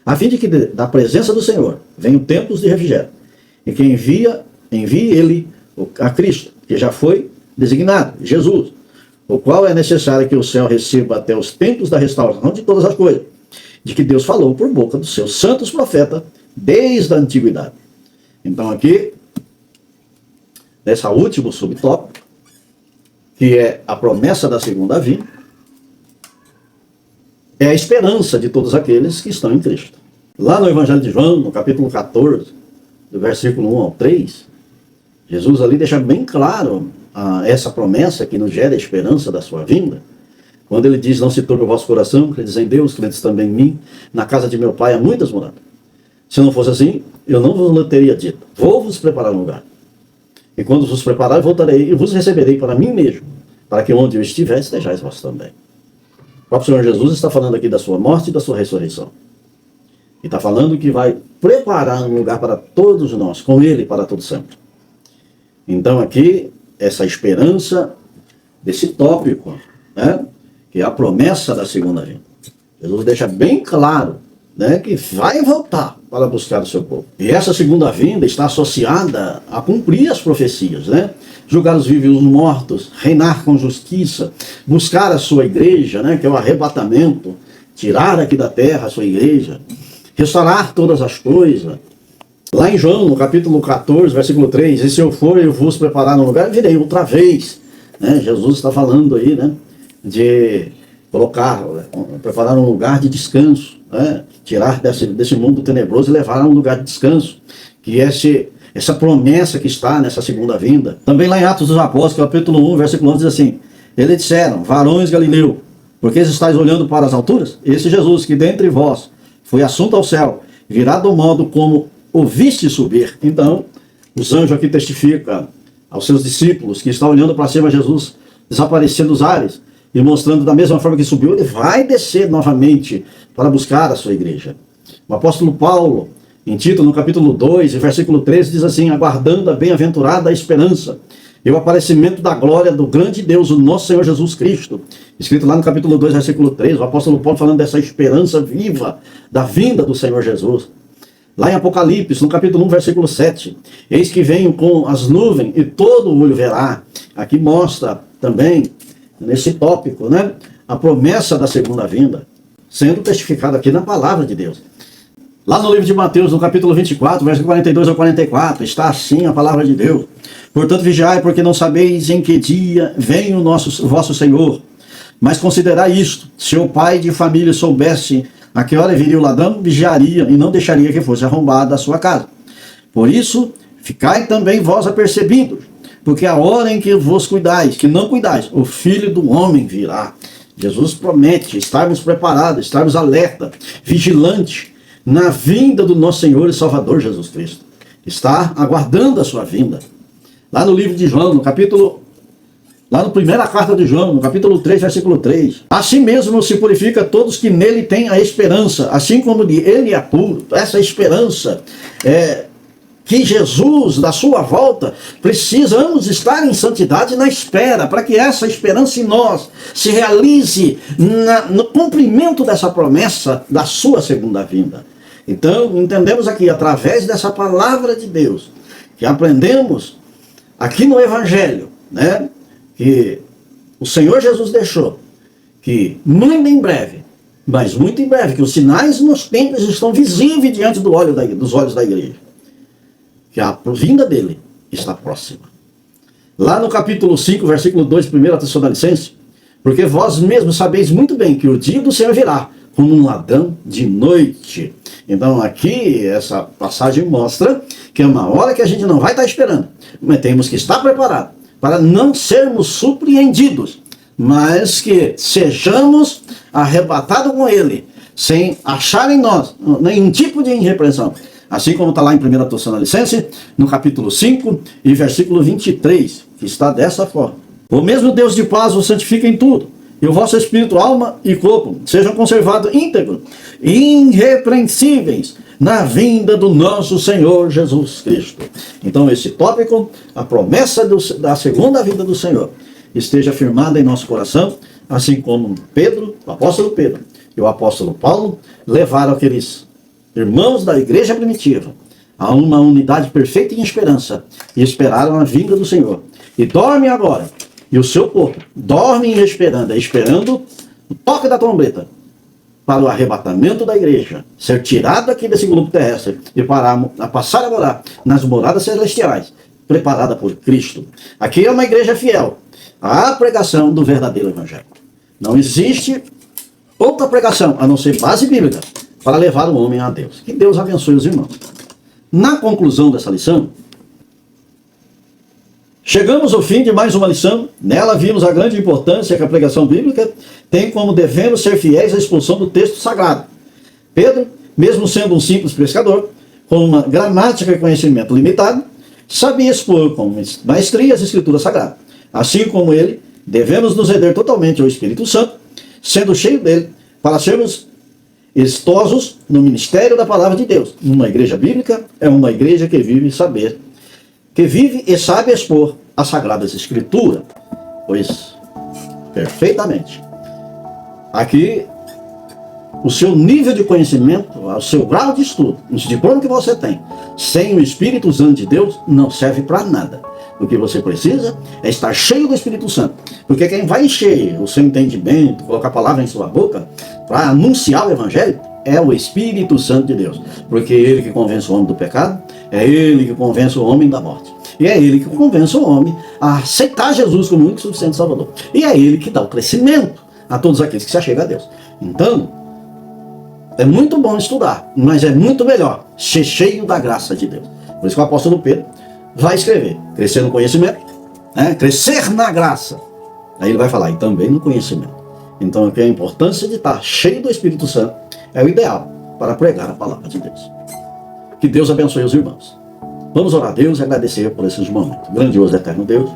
A fim de que da presença do Senhor venham tempos de refrigério, e que envie ele a Cristo, que já foi designado, Jesus, o qual é necessário que o céu receba até os tempos da restauração de todas as coisas, de que Deus falou por boca dos seus santos profetas desde a antiguidade. Então aqui, nessa último subtópico, que é a promessa da segunda vinda, é a esperança de todos aqueles que estão em Cristo. Lá no Evangelho de João, no capítulo 14, do versículo 1 ao 3, Jesus ali deixa bem claro essa promessa que nos gera a esperança da sua vinda, quando ele diz, não se turbe o vosso coração, credes em Deus, credes também em mim, na casa de meu pai há muitas moradas. Se não fosse assim, eu não vos teria dito, vou vos preparar um lugar. E quando vos preparar, voltarei e vos receberei para mim mesmo, para que onde eu estiver, estejais vós também. O próprio Senhor Jesus está falando aqui da sua morte e da sua ressurreição. E está falando que vai preparar um lugar para todos nós, com Ele para todo sempre. Então aqui, essa esperança desse tópico, né, que é a promessa da segunda vinda. Jesus deixa bem claro, né, que vai voltar para buscar o seu povo. E essa segunda vinda está associada a cumprir as profecias, né? Julgar os vivos e os mortos, reinar com justiça, buscar a sua igreja, né, que é o arrebatamento, tirar aqui da terra a sua igreja, restaurar todas as coisas. Lá em João, no capítulo 14, versículo 3, e se eu for, eu vos preparar um lugar, virei outra vez. Né? Jesus está falando aí, né, de colocar, preparar um lugar de descanso, né? Tirar desse mundo tenebroso e levar a um lugar de descanso, que é essa promessa que está nessa segunda vinda. Também lá em Atos dos Apóstolos, capítulo 1, versículo 11, diz assim, eles disseram, varões Galileu, porque estáis olhando para as alturas? Esse Jesus que dentre vós foi assunto ao céu, virá do modo como ouviste subir. Então, os anjos aqui testificam aos seus discípulos que estão olhando para cima, Jesus desaparecendo dos ares e mostrando da mesma forma que subiu, ele vai descer novamente para buscar a sua igreja. O apóstolo Paulo, em Tito, no capítulo 2, versículo 13, diz assim, aguardando a bem-aventurada esperança e o aparecimento da glória do grande Deus, o nosso Senhor Jesus Cristo. Escrito lá no capítulo 2, versículo 3, o apóstolo Paulo falando dessa esperança viva da vinda do Senhor Jesus. Lá em Apocalipse, no capítulo 1, versículo 7, eis que venho com as nuvens e todo o olho verá. Aqui mostra também, nesse tópico, né, a promessa da segunda vinda, sendo testificada aqui na palavra de Deus. Lá no livro de Mateus, no capítulo 24, versículo 42 ao 44, está assim a palavra de Deus. Portanto, vigiai, porque não sabeis em que dia vem o vosso Senhor. Mas considerai isto: se o pai de família soubesse a que hora viria o ladrão, vigiaria e não deixaria que fosse arrombada a sua casa. Por isso, ficai também vós apercebidos, porque a hora em que vos cuidais, que não cuidais, o Filho do Homem virá. Jesus promete estarmos preparados, estarmos alerta, vigilantes, na vinda do nosso Senhor e Salvador Jesus Cristo. Está aguardando a sua vinda. Lá no livro de João, lá na primeira carta de João, no capítulo 3, versículo 3. Assim mesmo se purifica todos que nele têm a esperança, assim como ele é puro. Essa esperança que Jesus, da sua volta, precisamos estar em santidade na espera, para que essa esperança em nós se realize no cumprimento dessa promessa da sua segunda vinda. Então, entendemos aqui, através dessa palavra de Deus, que aprendemos aqui no Evangelho, né, que o Senhor Jesus deixou, que muito em breve, mas muito em breve, que os sinais nos tempos estão visíveis diante dos olhos da igreja, que a vinda dele está próxima. Lá no capítulo 5, versículo 2, 1 Tessalonicenses, porque vós mesmos sabeis muito bem que o dia do Senhor virá como um ladrão de noite. Então aqui essa passagem mostra que é uma hora que a gente não vai estar esperando, mas temos que estar preparados para não sermos surpreendidos, mas que sejamos arrebatados com ele, sem achar em nós nenhum tipo de irrepreensão. Assim como está lá em 1 Tessalonicenses, no capítulo 5 e versículo 23, que está dessa forma. O mesmo Deus de paz vos santifica em tudo, e o vosso espírito, alma e corpo sejam conservados íntegros e irrepreensíveis na vinda do nosso Senhor Jesus Cristo. Então esse tópico, a promessa da segunda vinda do Senhor, esteja firmada em nosso coração, assim como Pedro, o apóstolo Pedro e o apóstolo Paulo levaram aqueles irmãos da igreja primitiva a uma unidade perfeita em esperança e esperaram a vinda do Senhor. E dorme agora, e o seu corpo dorme esperando o toque da trombeta para o arrebatamento da igreja, ser tirado aqui desse globo terrestre e passar a morar nas moradas celestiais, preparada por Cristo. Aqui é uma igreja fiel à pregação do verdadeiro evangelho. Não existe outra pregação, a não ser base bíblica, para levar o homem a Deus. Que Deus abençoe os irmãos. Na conclusão dessa lição, chegamos ao fim de mais uma lição. Nela vimos a grande importância que a pregação bíblica tem, como devemos ser fiéis à exposição do texto sagrado. Pedro, mesmo sendo um simples pescador, com uma gramática e conhecimento limitado, sabia expor com maestria as escrituras sagradas. Assim como ele, devemos nos render totalmente ao Espírito Santo, sendo cheio dele, para sermos exitosos no ministério da palavra de Deus. Uma igreja bíblica é uma igreja que vive e sabe expor as sagradas escrituras. Pois, perfeitamente. Aqui, o seu nível de conhecimento, o seu grau de estudo, o diploma que você tem, sem o Espírito Santo de Deus, não serve para nada. O que você precisa é estar cheio do Espírito Santo. Porque quem vai encher o seu entendimento, colocar a palavra em sua boca, para anunciar o Evangelho, é o Espírito Santo de Deus. Porque é ele que convence o homem do pecado, é ele que convence o homem da morte. E é ele que convence o homem a aceitar Jesus como único e suficiente Salvador. E é ele que dá o crescimento a todos aqueles que se achegam a Deus. Então, é muito bom estudar, mas é muito melhor ser cheio da graça de Deus. Por isso que o apóstolo Pedro vai escrever, crescer no conhecimento, crescer na graça. Aí ele vai falar, e também no conhecimento. Então aqui a importância de estar cheio do Espírito Santo é o ideal para pregar a palavra de Deus. Que Deus abençoe os irmãos. Vamos orar a Deus e agradecer por esses momentos. Grandioso e eterno Deus,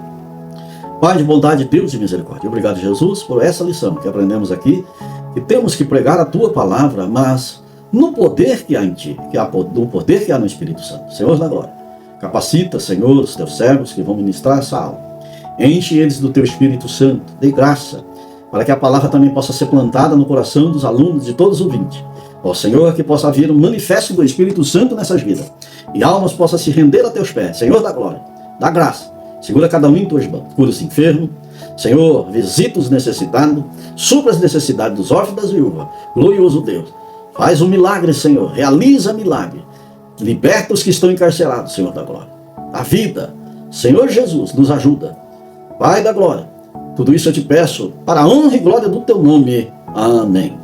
Pai de bondade, Deus de misericórdia. Obrigado, Jesus, por essa lição que aprendemos aqui, que temos que pregar a Tua palavra, mas no poder que há em Ti, no poder que há no Espírito Santo. Senhor da glória, capacita, Senhor, os Teus servos que vão ministrar essa aula. Enche eles do Teu Espírito Santo, de graça, para que a palavra também possa ser plantada no coração dos alunos, de todos os ouvintes. Ó Senhor, que possa haver um manifesto do Espírito Santo nessas vidas, e almas possam se render a Teus pés. Senhor da glória, da graça, segura cada um em Tuas mãos, cura os enfermos. Senhor, visita os necessitados, supra as necessidades dos órfãos e das viúvas. Glorioso Deus, Faz um milagre, Senhor. Realiza milagre. Liberta os que estão encarcerados, Senhor da glória. A vida, Senhor Jesus, nos ajuda. Pai da glória, tudo isso eu te peço para a honra e glória do teu nome. Amém.